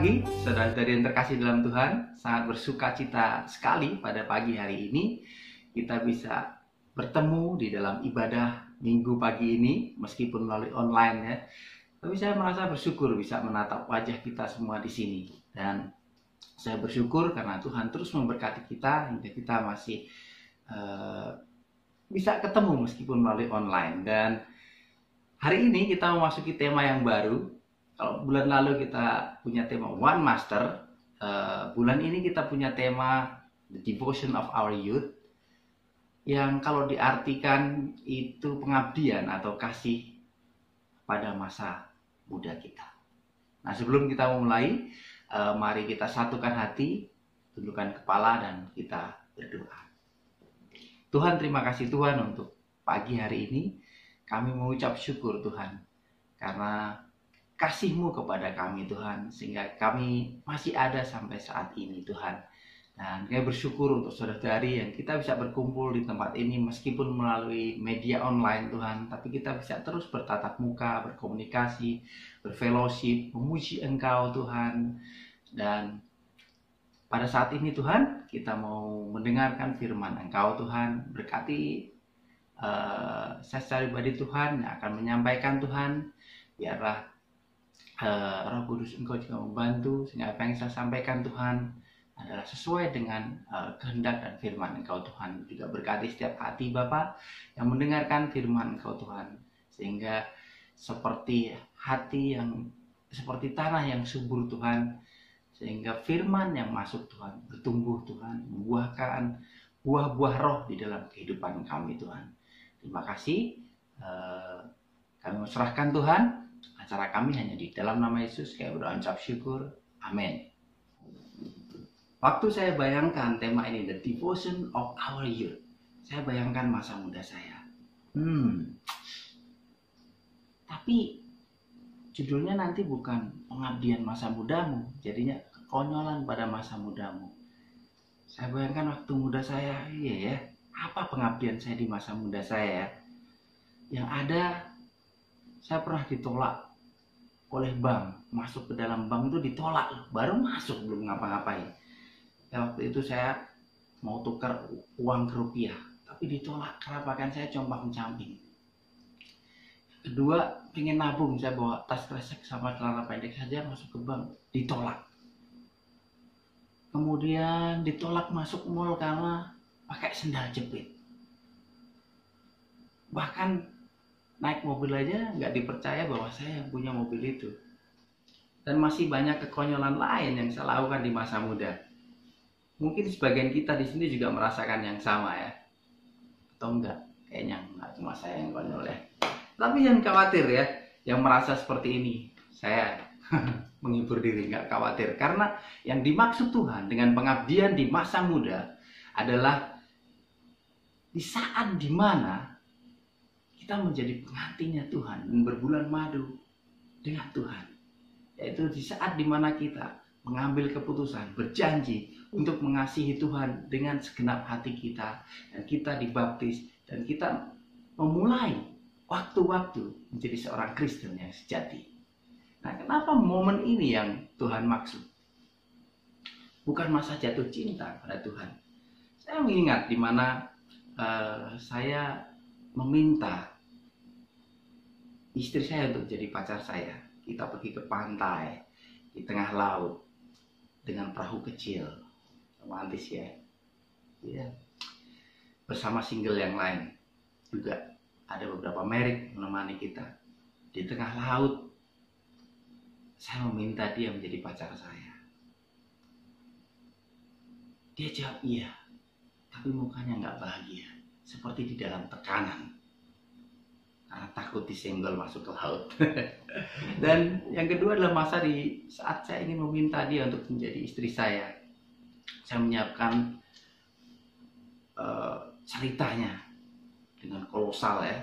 pagi, saudara-saudari yang terkasih dalam Tuhan. Sangat bersuka cita sekali pada pagi hari ini kita bisa bertemu di dalam ibadah minggu pagi ini, meskipun melalui online ya. Tapi saya merasa bersyukur bisa menatap wajah kita semua di sini. Dan saya bersyukur karena Tuhan terus memberkati kita hingga kita masih bisa ketemu meskipun melalui online. Dan hari ini kita memasuki tema yang baru. Kalau bulan lalu kita punya tema One Master, bulan ini kita punya tema The Devotion of Our Youth, yang kalau diartikan itu pengabdian atau kasih pada masa muda kita. Nah, sebelum kita memulai, mari kita satukan hati, tundukkan kepala, dan kita berdoa. Tuhan, terima kasih Tuhan untuk pagi hari ini. Kami mengucap syukur Tuhan, karena kasih-Mu kepada kami Tuhan, sehingga kami masih ada sampai saat ini Tuhan. Dan kami bersyukur untuk saudara-saudari yang kita bisa berkumpul di tempat ini meskipun melalui media online Tuhan, tapi kita bisa terus bertatap muka, berkomunikasi, berfellowship, memuji Engkau Tuhan. Dan pada saat ini Tuhan, kita mau mendengarkan firman Engkau Tuhan. Berkati saya secara pribadi Tuhan yang akan menyampaikan Tuhan. Biarlah Roh Kudus Engkau juga membantu sehingga apa yang saya sampaikan Tuhan adalah sesuai dengan kehendak dan firman Engkau Tuhan. Juga berkati setiap hati Bapa yang mendengarkan firman Engkau Tuhan, sehingga seperti hati yang seperti tanah yang subur Tuhan, sehingga firman yang masuk Tuhan bertumbuh Tuhan, membuahkan buah-buah roh di dalam kehidupan kami Tuhan. Terima kasih. Kami serahkan Tuhan acara kami hanya di dalam nama Yesus. Kami berdoa ucap syukur. Amin. Waktu saya bayangkan tema ini, The Devotion of Our Youth, saya bayangkan masa muda saya. Tapi judulnya nanti bukan pengabdian masa mudamu, jadinya kekonyolan pada masa mudamu. Saya bayangkan waktu muda saya, iya ya, apa pengabdian saya di masa muda saya ya? Yang ada, saya pernah ditolak oleh bank. Masuk ke dalam bank itu ditolak, baru masuk belum ngapa-ngapain ya. Waktu itu saya mau tukar uang ke rupiah, tapi ditolak karena pakaian saya compang-camping. Kedua, pengen nabung, saya bawa tas kresek sama celana pendek saja masuk ke bank, ditolak. Kemudian ditolak masuk mall karena pakai sendal jepit. Bahkan naik mobil aja nggak dipercaya bahwa saya yang punya mobil itu. Dan masih banyak kekonyolan lain yang saya lakukan di masa muda. Mungkin sebagian kita di sini juga merasakan yang sama ya. Atau enggak? Kayaknya nggak cuma saya yang konyol ya. Tapi jangan khawatir ya, yang merasa seperti ini. Saya menghibur diri, nggak khawatir. Karena yang dimaksud Tuhan dengan pengabdian di masa muda adalah di saat dimana kita menjadi pengantinnya Tuhan dan berbulan madu dengan Tuhan. Yaitu di saat dimana kita mengambil keputusan, berjanji untuk mengasihi Tuhan dengan segenap hati kita, dan kita dibaptis, dan kita memulai waktu-waktu menjadi seorang Kristen yang sejati. Nah, kenapa momen ini yang Tuhan maksud? Bukan masa jatuh cinta pada Tuhan. Saya mengingat dimana saya meminta istri saya untuk jadi pacar saya. Kita pergi ke pantai di tengah laut dengan perahu kecil, romantis ya. Ya. Bersama single yang lain juga ada beberapa merek menemani kita di tengah laut. Saya meminta dia menjadi pacar saya. Dia jawab iya, tapi mukanya nggak bahagia, seperti di dalam tekanan. Karena takut disenggol masuk ke laut. Dan yang kedua adalah masa di saat saya ingin meminta dia untuk menjadi istri saya. Saya menyiapkan ceritanya dengan kolosal ya.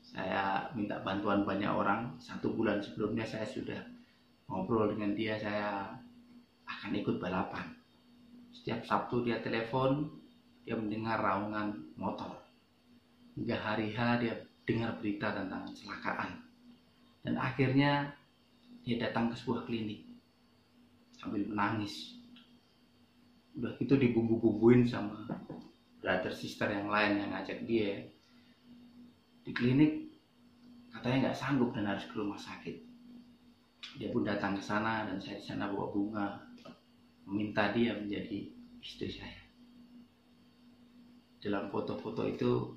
Saya minta bantuan banyak orang. 1 bulan sebelumnya saya sudah ngobrol dengan dia, saya akan ikut balapan. Setiap Sabtu dia telepon, dia mendengar raungan motor. Hingga hari H dia dengar berita tentang kecelakaan. Dan akhirnya dia datang ke sebuah klinik. sambil menangis. Udah gitu dibumbu-bumbuin sama brother sister yang lain yang ngajak dia. Di klinik katanya nggak sanggup dan harus ke rumah sakit. Dia pun datang ke sana dan saya di sana bawa bunga, meminta dia menjadi istri saya. Dalam foto-foto itu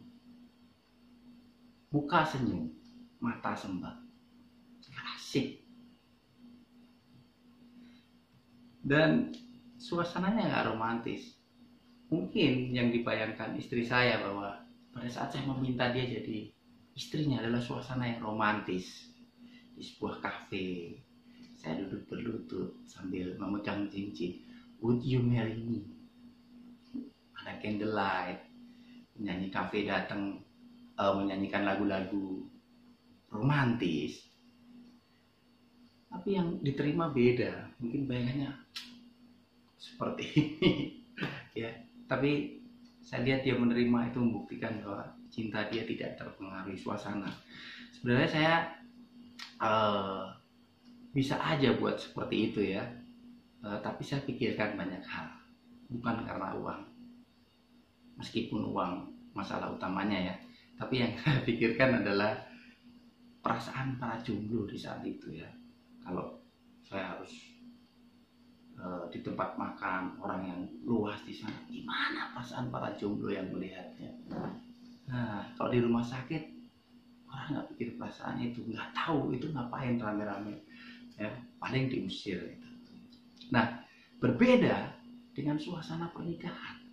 muka senyum, mata sembah, asik. Dan suasananya nggak romantis. Mungkin yang dibayangkan istri saya bahwa pada saat saya meminta dia jadi istrinya adalah suasana yang romantis. Di sebuah kafe, saya duduk berlutut sambil memegang cincin. Would you marry me? Ada candlelight, penyanyi kafe datang menyanyikan lagu-lagu romantis. Tapi yang diterima beda. Mungkin bayangannya seperti ini. Ya, tapi saya lihat dia menerima itu membuktikan bahwa cinta dia tidak terpengaruhi suasana. Sebenarnya saya bisa aja buat seperti itu ya, tapi saya pikirkan banyak hal, bukan karena uang, meskipun uang masalah utamanya ya, tapi yang saya pikirkan adalah perasaan para jomblo di saat itu ya. Kalau saya harus di tempat makan orang yang luas di sana, gimana perasaan para jomblo yang melihatnya? Nah, kalau di rumah sakit orang nggak pikir perasaan itu, nggak tahu itu ngapain rame-rame, ya paling diusir gitu. Nah, berbeda dengan suasana pernikahan,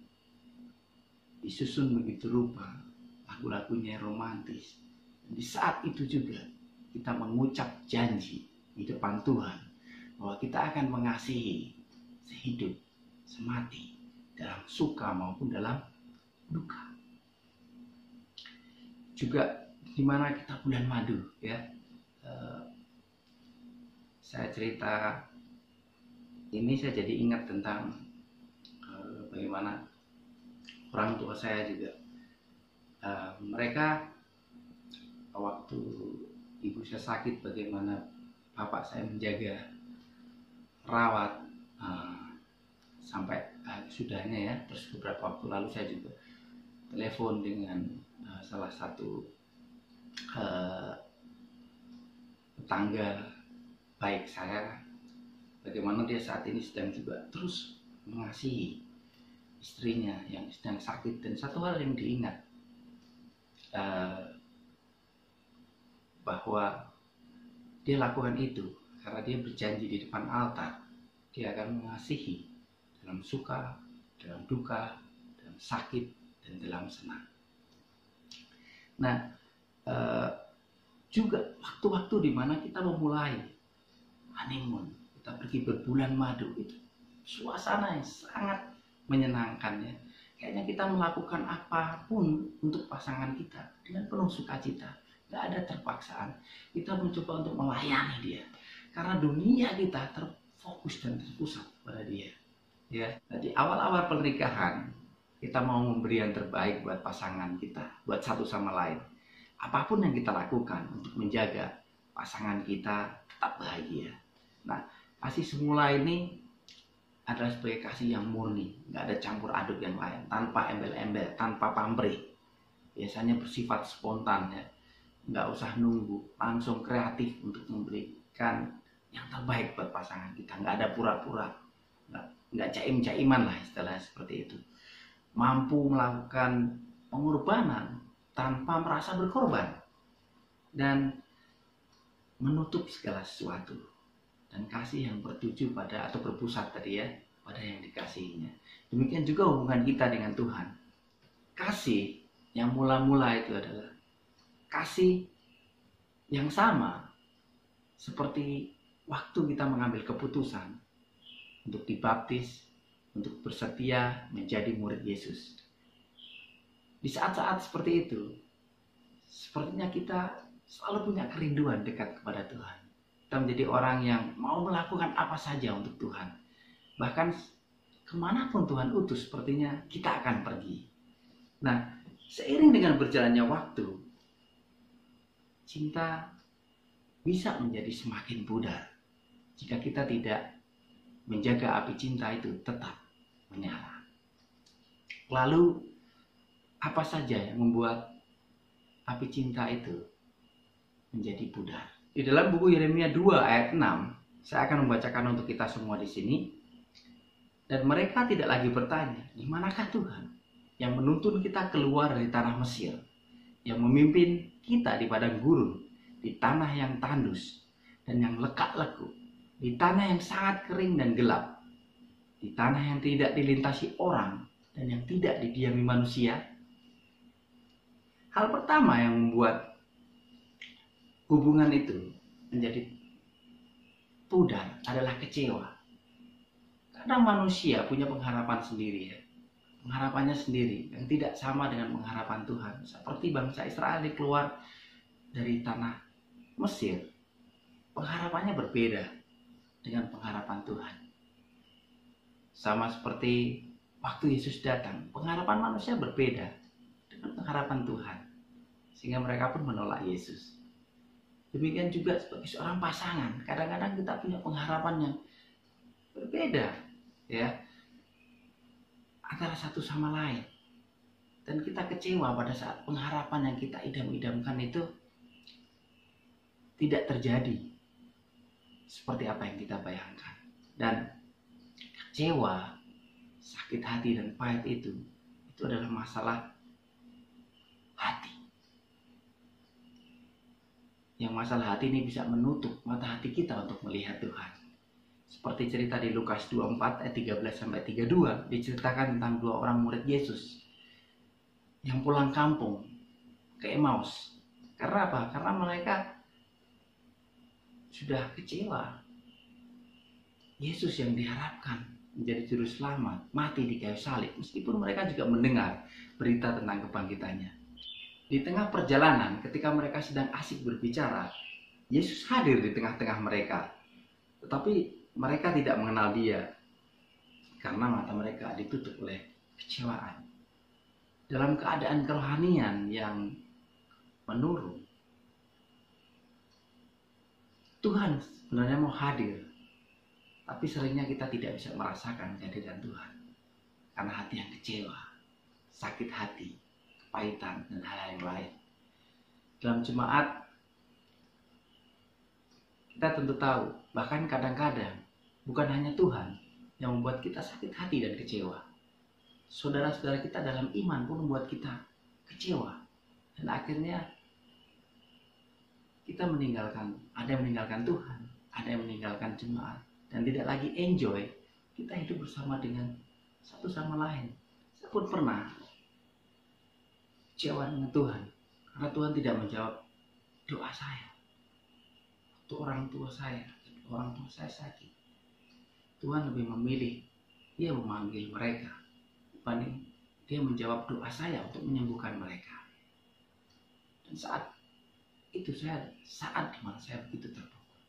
disusun begitu rupa, lagu-lagunya romantis. Dan di saat itu juga kita mengucap janji di depan Tuhan bahwa kita akan mengasihi sehidup semati dalam suka maupun dalam duka. Juga di mana kita bulan madu ya. Saya cerita ini saya jadi ingat tentang bagaimana orang tua saya juga mereka waktu ibu saya sakit, bagaimana bapak saya menjaga rawat sampai sudahnya ya. Terus beberapa waktu lalu saya juga telepon dengan salah satu tetangga baik saya, bagaimana dia saat ini sedang juga terus mengasihi istrinya yang sedang sakit. Dan satu hal yang diingat bahwa dia lakukan itu karena dia berjanji di depan altar dia akan mengasihi dalam suka, dalam duka, dalam sakit, dan dalam senang. Nah, juga waktu-waktu di mana kita memulai honeymoon, kita pergi berbulan madu, itu suasana yang sangat menyenangkan ya. Kayaknya kita melakukan apapun untuk pasangan kita dengan penuh sukacita, nggak ada terpaksaan. Kita mencoba untuk melayani dia karena dunia kita terfokus dan terpusat pada dia. Ya, di awal-awal pernikahan kita mau memberi yang terbaik buat pasangan kita, buat satu sama lain. Apapun yang kita lakukan untuk menjaga pasangan kita tetap bahagia. Nah, kasih semula ini adalah sebagai kasih yang murni, nggak ada campur aduk yang lain, tanpa embel-embel, tanpa pamrih. Biasanya bersifat spontan ya, nggak usah nunggu, langsung kreatif untuk memberikan yang terbaik buat pasangan kita. Nggak ada pura-pura, nggak jaim-jaiman lah istilahnya seperti itu. Mampu melakukan pengorbanan tanpa merasa berkorban dan menutup segala sesuatu, dan kasih yang bertuju pada atau berpusat tadi ya pada yang dikasihinya. Demikian juga hubungan kita dengan Tuhan. Kasih yang mula-mula itu adalah kasih yang sama seperti waktu kita mengambil keputusan untuk dibaptis, untuk bersetia menjadi murid Yesus. Di saat-saat seperti itu, sepertinya kita selalu punya kerinduan dekat kepada Tuhan. Kita menjadi orang yang mau melakukan apa saja untuk Tuhan. Bahkan kemanapun Tuhan utus, sepertinya kita akan pergi. Nah, seiring dengan berjalannya waktu, cinta bisa menjadi semakin pudar jika kita tidak menjaga api cinta itu tetap menyala. Lalu apa saja yang membuat api cinta itu menjadi pudar? Di dalam buku Yeremia 2 ayat 6, saya akan membacakan untuk kita semua di sini. Dan mereka tidak lagi bertanya, di manakah Tuhan yang menuntun kita keluar dari tanah Mesir, yang memimpin kita di padang gurun, di tanah yang tandus dan yang lekak-leku, di tanah yang sangat kering dan gelap, di tanah yang tidak dilintasi orang dan yang tidak didiami manusia. Hal pertama yang membuat hubungan itu menjadi pudar adalah kecewa. Kadang manusia punya pengharapan sendiri, ya. Pengharapannya sendiri yang tidak sama dengan pengharapan Tuhan. Seperti bangsa Israel keluar dari tanah Mesir, pengharapannya berbeda dengan pengharapan Tuhan. Sama seperti waktu Yesus datang, pengharapan manusia berbeda dengan pengharapan Tuhan, sehingga mereka pun menolak Yesus. Demikian juga sebagai seorang pasangan, kadang-kadang kita punya pengharapan yang berbeda, ya, antara satu sama lain, dan kita kecewa pada saat pengharapan yang kita idam-idamkan itu tidak terjadi seperti apa yang kita bayangkan. Dan kecewa, sakit hati, dan pahit itu adalah masalah hati. Yang masalah hati ini bisa menutup mata hati kita untuk melihat Tuhan. Seperti cerita di Lukas 24 ayat 13-32, diceritakan tentang dua orang murid Yesus yang pulang kampung ke Emmaus. Karena apa? Karena mereka sudah kecewa. Yesus yang diharapkan menjadi juru selamat mati di kayu salib, meskipun mereka juga mendengar berita tentang kebangkitannya. Di tengah perjalanan, ketika mereka sedang asik berbicara, Yesus hadir di tengah-tengah mereka. Tetapi mereka tidak mengenal Dia karena mata mereka ditutup oleh kecewaan. Dalam keadaan kerohanian yang menurun, Tuhan sebenarnya mau hadir, tapi seringnya kita tidak bisa merasakan kehadiran Tuhan karena hati yang kecewa, sakit hati, kepahitan, dan hal-hal yang lain. Dalam jemaat, kita tentu tahu, bahkan kadang-kadang bukan hanya Tuhan yang membuat kita sakit hati dan kecewa. Saudara-saudara kita dalam iman pun membuat kita kecewa. Dan akhirnya kita meninggalkan, ada yang meninggalkan Tuhan, ada yang meninggalkan jemaat, dan tidak lagi enjoy kita hidup bersama dengan satu sama lain. Saya pun pernah kecewa dengan Tuhan karena Tuhan tidak menjawab doa saya. Waktu orang tua saya sakit, Tuhan lebih memilih Dia memanggil mereka dibanding Dia menjawab doa saya untuk menyembuhkan mereka. Dan saat itu saat dimana saya begitu terpukul.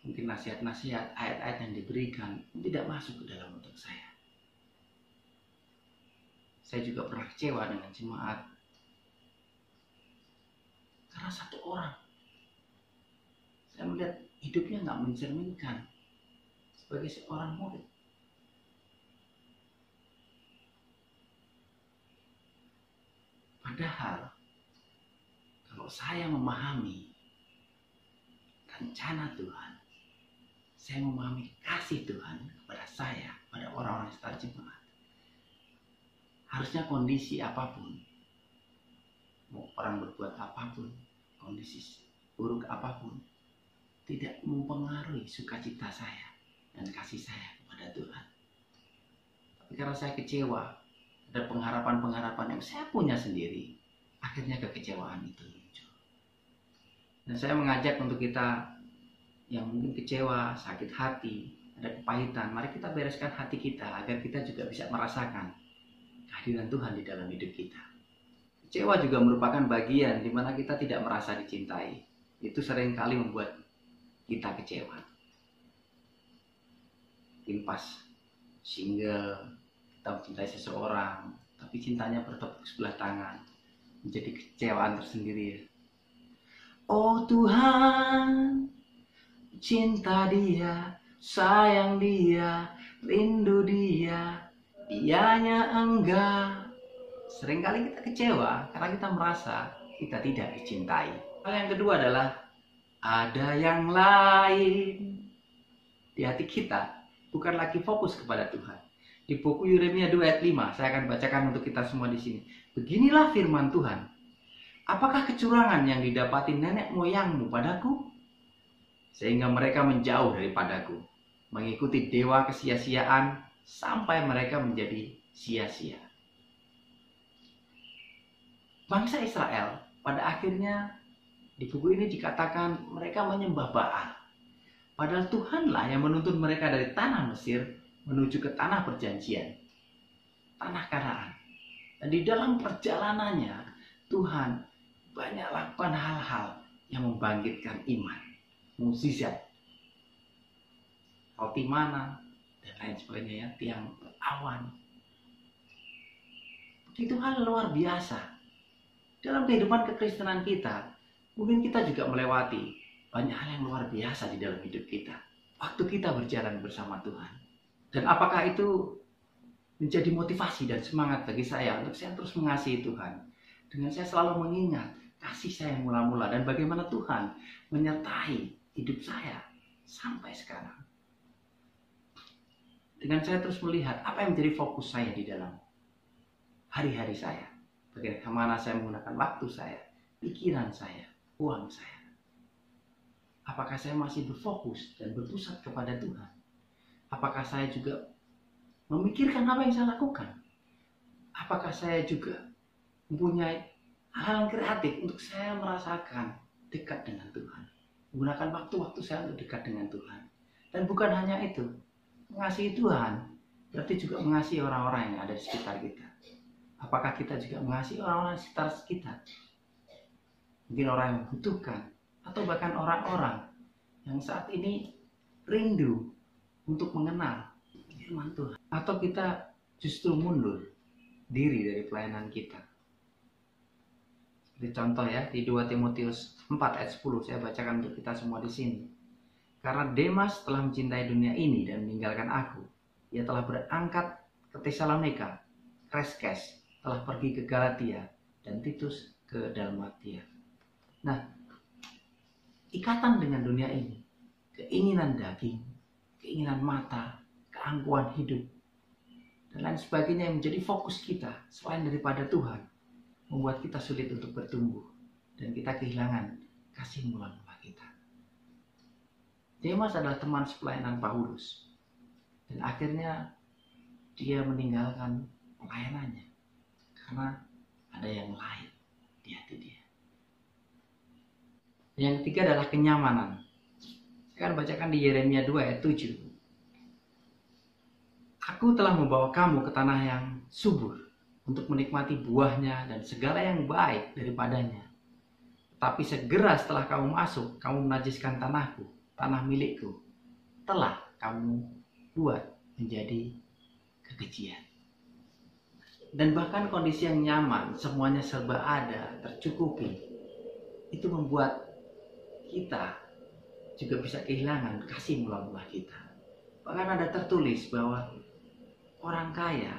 Mungkin nasihat-nasihat, ayat-ayat yang diberikan tidak masuk ke dalam otak saya. Saya juga pernah kecewa dengan jemaat karena satu orang. Saya melihat hidupnya nggak mencerminkan sebagai seorang murid. Padahal kalau saya memahami rencana Tuhan, saya memahami kasih Tuhan kepada saya, pada orang-orang sekitar jemaat, harusnya kondisi apapun, mau orang berbuat apapun, kondisi buruk apapun, tidak mempengaruhi sukacita saya dan kasih saya kepada Tuhan. Tapi karena saya kecewa, ada pengharapan-pengharapan yang saya punya sendiri, akhirnya kekecewaan itu muncul. Dan saya mengajak untuk kita yang mungkin kecewa, sakit hati, ada kepahitan, mari kita bereskan hati kita agar kita juga bisa merasakan kehadiran Tuhan di dalam hidup kita. Kecewa juga merupakan bagian di mana kita tidak merasa dicintai. Itu seringkali membuat kita kecewa. Mungkin pas single, kita mencintai seseorang, tapi cintanya bertepuk sebelah tangan, menjadi kecewaan tersendiri. Oh Tuhan, cinta dia, sayang dia, rindu dia, dianya enggak. Seringkali kita kecewa karena kita merasa kita tidak dicintai. Hal yang kedua adalah ada yang lain. Di hati kita bukan lagi fokus kepada Tuhan. Di buku Yeremia 2 ayat 5, saya akan bacakan untuk kita semua di sini. Beginilah firman Tuhan. Apakah kecurangan yang didapati nenek moyangmu padaku? Sehingga mereka menjauh daripadaku, mengikuti dewa kesia-siaan sampai mereka menjadi sia-sia. Bangsa Israel pada akhirnya di buku ini dikatakan mereka menyembah Baal. Padahal Tuhanlah yang menuntun mereka dari tanah Mesir menuju ke tanah perjanjian, tanah Kanaan. Dan di dalam perjalanannya Tuhan banyak lakukan hal-hal yang membangkitkan iman, mukjizat, roti mana dan lain sebagainya, ya, tiang awan. Itu hal luar biasa. Dalam kehidupan kekristenan kita, mungkin kita juga melewati banyak hal yang luar biasa di dalam hidup kita waktu kita berjalan bersama Tuhan. Dan apakah itu menjadi motivasi dan semangat bagi saya untuk saya terus mengasihi Tuhan, dengan saya selalu mengingat kasih saya yang mula-mula dan bagaimana Tuhan menyertai hidup saya sampai sekarang. Dengan saya terus melihat apa yang menjadi fokus saya di dalam hari-hari saya, bagaimana saya menggunakan waktu saya, pikiran saya, uang saya. Apakah saya masih berfokus dan berpusat kepada Tuhan? Apakah saya juga memikirkan apa yang saya lakukan? Apakah saya juga mempunyai hal kreatif untuk saya merasakan dekat dengan Tuhan? Menggunakan waktu-waktu saya untuk dekat dengan Tuhan. Dan bukan hanya itu, mengasihi Tuhan berarti juga mengasihi orang-orang yang ada di sekitar kita. Apakah kita juga mengasihi orang-orang di sekitar kita? Mungkin orang yang membutuhkan, atau bahkan orang-orang yang saat ini rindu untuk mengenal firman Tuhan. Atau kita justru mundur diri dari pelayanan kita. Seperti contoh ya, di 2 Timotius 4 ayat 10, saya bacakan untuk kita semua di sini. Karena Demas telah mencintai dunia ini dan meninggalkan aku. Ia telah berangkat ke Tesalonika. Kreskes telah pergi ke Galatia dan Titus ke Dalmatia. Nah, ikatan dengan dunia ini, keinginan daging, keinginan mata, keangkuhan hidup, dan lain sebagainya yang menjadi fokus kita selain daripada Tuhan, membuat kita sulit untuk bertumbuh dan kita kehilangan kasih mula-mula kita. Demas adalah teman sepelayanan Paulus dan akhirnya dia meninggalkan pelayanannya karena ada yang lain di hati dia. Yang ketiga adalah kenyamanan. Saya akan bacakan di Yeremia 2 ayat 7. Aku telah membawa kamu ke tanah yang subur untuk menikmati buahnya dan segala yang baik daripadanya. Tapi segera setelah kamu masuk, kamu menajiskan tanahku, tanah milikku. Telah kamu buat menjadi kekejian. Dan bahkan kondisi yang nyaman, semuanya serba ada, tercukupi, itu membuat kita juga bisa kehilangan kasih mula-mula kita. Bahkan ada tertulis bahwa orang kaya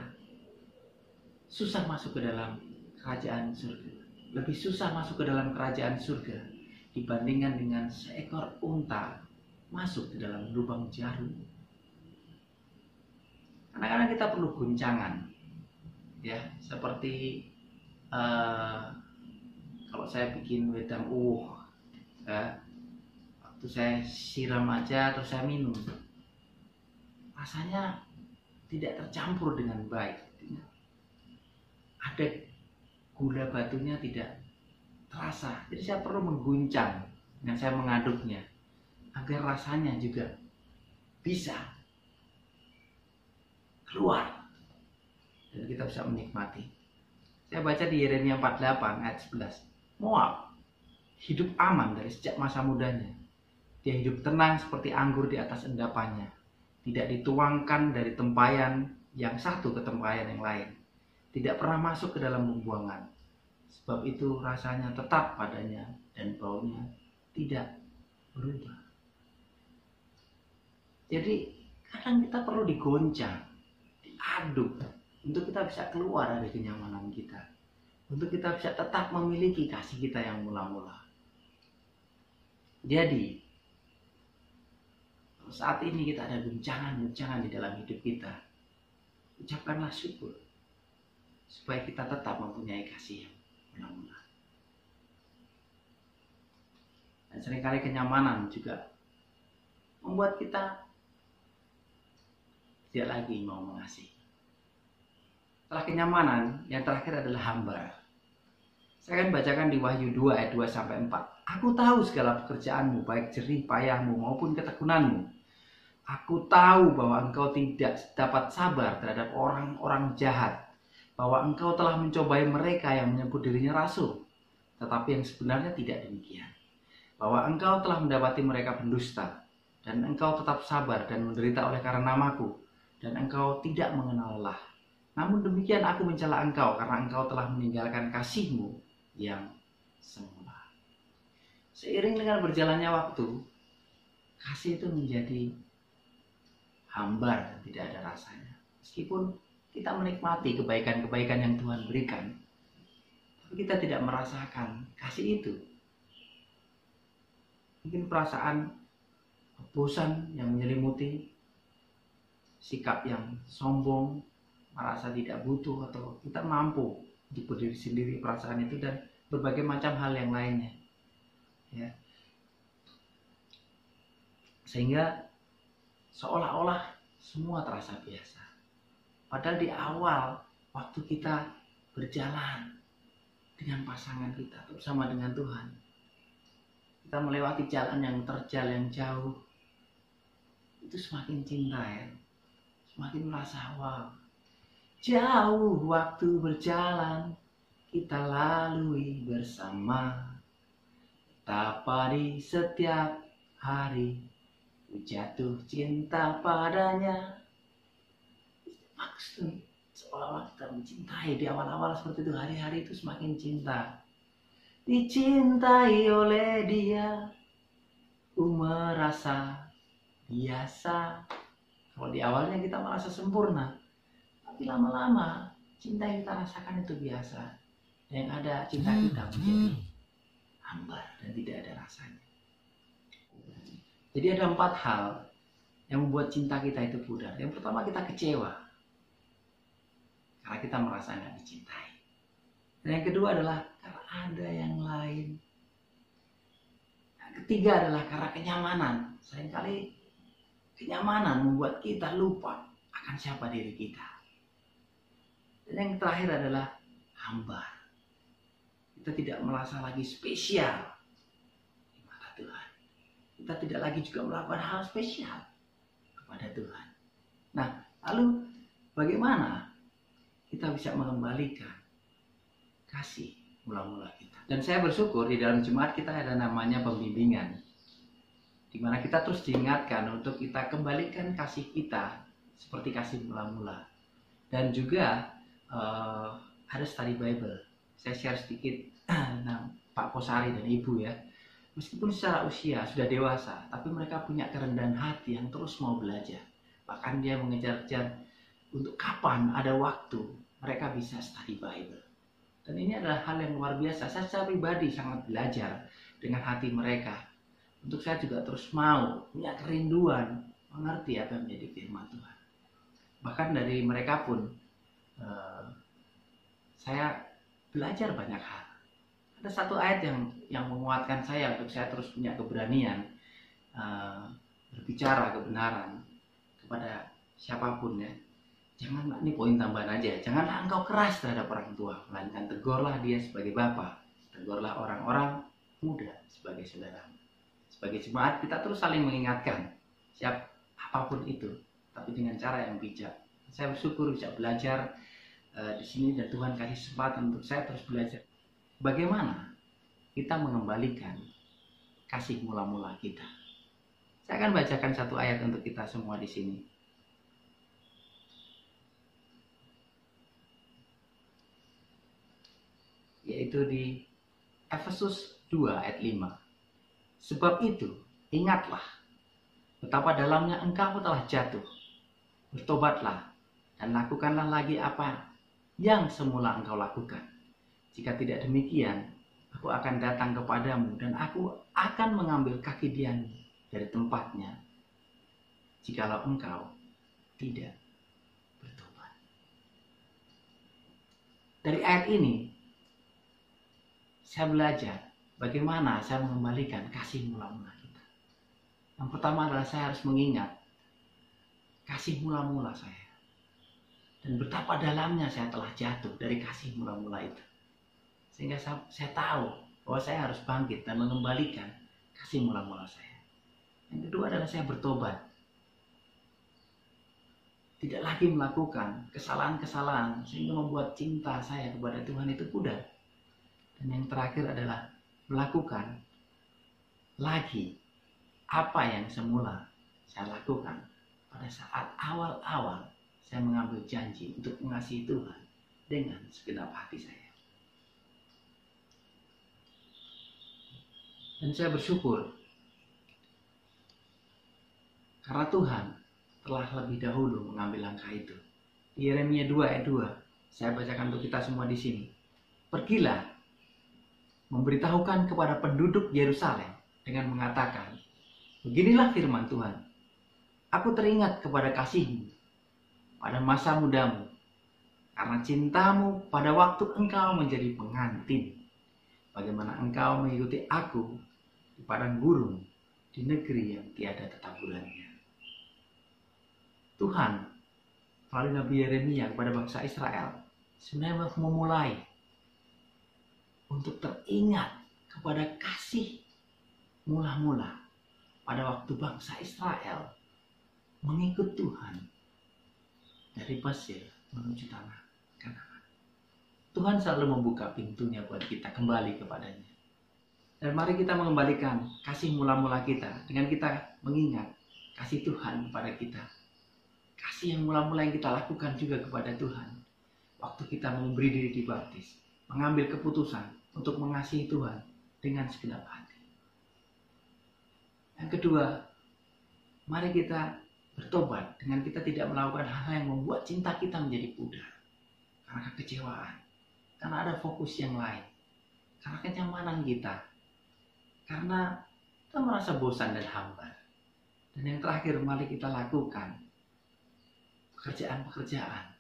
susah masuk ke dalam kerajaan surga. Lebih susah masuk ke dalam kerajaan surga dibandingkan dengan seekor unta masuk ke dalam lubang jarum. Kadang-kadang kita perlu guncangan, ya, seperti kalau saya bikin wedang ya, waktu saya siram aja terus saya minum, rasanya tidak tercampur dengan baik. Ada gula batunya tidak terasa. Jadi saya perlu mengguncang dan saya mengaduknya agar rasanya juga bisa keluar dan kita bisa menikmati. Saya baca di Yeremia 48 ayat 11. Moab hidup aman dari sejak masa mudanya. Dia hidup tenang seperti anggur di atas endapannya. Tidak dituangkan dari tempayan yang satu ke tempayan yang lain. Tidak pernah masuk ke dalam pembuangan. Sebab itu rasanya tetap padanya dan baunya tidak berubah. Jadi kadang kita perlu digoncang, diaduk, untuk kita bisa keluar dari kenyamanan kita, untuk kita bisa tetap memiliki kasih kita yang mula-mula. Jadi saat ini kita ada guncangan-guncangan di dalam hidup kita, ucapkanlah syukur supaya kita tetap mempunyai kasih yang mula-mula. Dan seringkali kenyamanan juga membuat kita tidak lagi mau mengasihi. Setelah kenyamanan, yang terakhir adalah hamba. Saya akan bacakan di Wahyu 2 ayat 2-4. Aku tahu segala pekerjaanmu, baik jerih payahmu maupun ketekunanmu. Aku tahu bahwa engkau tidak dapat sabar terhadap orang-orang jahat, bahwa engkau telah mencobai mereka yang menyebut dirinya rasul, tetapi yang sebenarnya tidak demikian. Bahwa engkau telah mendapati mereka pendusta, dan engkau tetap sabar dan menderita oleh karena namaku, dan engkau tidak mengenal lelah. Namun demikian aku mencela engkau karena engkau telah meninggalkan kasihmu yang semula. Seiring dengan berjalannya waktu, kasih itu menjadi hambar dan tidak ada rasanya. Meskipun kita menikmati kebaikan-kebaikan yang Tuhan berikan, tapi kita tidak merasakan kasih itu. Mungkin perasaan bosan yang menyelimuti, sikap yang sombong, merasa tidak butuh atau kita mampu untuk berdiri sendiri, perasaan itu dan berbagai macam hal yang lainnya. Ya. Sehingga seolah-olah semua terasa biasa. Padahal di awal waktu kita berjalan dengan pasangan kita bersama dengan Tuhan, kita melewati jalan yang terjal yang jauh, itu semakin cinta ya, semakin merasa wow. Jauh waktu berjalan kita lalui bersama, betapa di setiap hari jatuh cinta padanya. Maksud seolah-olah kita mencintai di awal-awal seperti itu, hari-hari itu semakin cinta. Dicintai oleh dia, ku merasa biasa. Kalau di awalnya kita merasa sempurna, tapi lama-lama cinta yang kita rasakan itu biasa. Yang ada cinta kita menjadi hambar dan tidak ada rasanya. Jadi ada 4 hal yang membuat cinta kita itu pudar. Yang pertama, kita kecewa karena kita merasa nggak dicintai. Dan yang kedua adalah karena ada yang lain. Yang ketiga adalah karena kenyamanan. Seringkali kenyamanan membuat kita lupa akan siapa diri kita. Dan yang terakhir adalah hambar. Kita tidak merasa lagi spesial di mata Tuhan. Kita tidak lagi juga melakukan hal spesial kepada Tuhan. Nah, lalu bagaimana kita bisa mengembalikan kasih mula-mula kita? Dan saya bersyukur di dalam jemaat kita ada namanya pembimbingan, di mana kita terus diingatkan untuk kita kembalikan kasih kita seperti kasih mula-mula. Dan juga ada study Bible. Saya share sedikit Pak Posari dan Ibu ya. Meskipun secara usia sudah dewasa, tapi mereka punya kerendahan hati yang terus mau belajar. Bahkan dia mengejar-kejar untuk kapan ada waktu mereka bisa study Bible. Dan ini adalah hal yang luar biasa. Saya secara pribadi sangat belajar dengan hati mereka. Untuk saya juga terus mau punya kerinduan mengerti apa yang menjadi firman Tuhan. Bahkan dari mereka pun saya belajar banyak hal. Ada satu ayat yang menguatkan saya untuk saya terus punya keberanian berbicara kebenaran kepada siapapun ya. Jangan, ini poin tambahan aja, janganlah engkau keras terhadap orang tua, melainkan tegurlah dia sebagai bapa, tegurlah orang-orang muda sebagai saudara. Sebagai jemaat kita terus saling mengingatkan siap apapun itu, tapi dengan cara yang bijak. Saya bersyukur bisa belajar di sini dan Tuhan kasih kesempatan untuk saya terus belajar bagaimana kita mengembalikan kasih mula-mula kita. Saya akan bacakan satu ayat untuk kita semua di sini. Yaitu di Efesus 2 ayat 5. Sebab itu, ingatlah betapa dalamnya engkau telah jatuh. Bertobatlah dan lakukanlah lagi apa yang semula engkau lakukan. Jika tidak demikian, aku akan datang kepadamu dan aku akan mengambil kaki dianmu dari tempatnya, jikalau engkau tidak bertobat. Dari ayat ini, saya belajar bagaimana saya mengembalikan kasih mula-mula kita. Yang pertama adalah saya harus mengingat kasih mula-mula saya. Dan betapa dalamnya saya telah jatuh dari kasih mula-mula itu. Sehingga saya tahu bahwa saya harus bangkit dan mengembalikan kasih mula-mula saya. Yang kedua adalah saya bertobat. Tidak lagi melakukan kesalahan-kesalahan sehingga membuat cinta saya kepada Tuhan itu pudar. Dan yang terakhir adalah melakukan lagi apa yang semula saya lakukan pada saat awal-awal saya mengambil janji untuk mengasihi Tuhan dengan segenap hati saya. Dan saya bersyukur karena Tuhan telah lebih dahulu mengambil langkah itu. Di Yeremia 2 ayat 2, saya bacakan untuk kita semua di sini. Pergilah, memberitahukan kepada penduduk Yerusalem dengan mengatakan, beginilah firman Tuhan, aku teringat kepada kasihmu pada masa mudamu, karena cintamu pada waktu engkau menjadi pengantin, bagaimana engkau mengikuti aku di padang gurun, di negeri yang tiada tetap bulannya. Tuhan melalui Nabi Yeremia kepada bangsa Israel sebenarnya memulai untuk teringat kepada kasih mula-mula pada waktu bangsa Israel mengikut Tuhan dari Mesir menuju tanah Kanaan. Tuhan selalu membuka pintunya buat kita kembali kepadanya. Dan mari kita mengembalikan kasih mula-mula kita dengan kita mengingat kasih Tuhan kepada kita. Kasih yang mula-mula yang kita lakukan juga kepada Tuhan. Waktu kita memberi diri dibaptis, mengambil keputusan untuk mengasihi Tuhan dengan segenap hati. Yang kedua, mari kita bertobat dengan kita tidak melakukan hal yang membuat cinta kita menjadi pudar. Karena kekecewaan, karena ada fokus yang lain, karena kenyamanan kita, karena kita merasa bosan dan hambar. Dan yang terakhir, mari kita lakukan pekerjaan-pekerjaan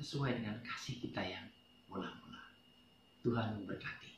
sesuai dengan kasih kita yang mula-mula. Tuhan memberkati.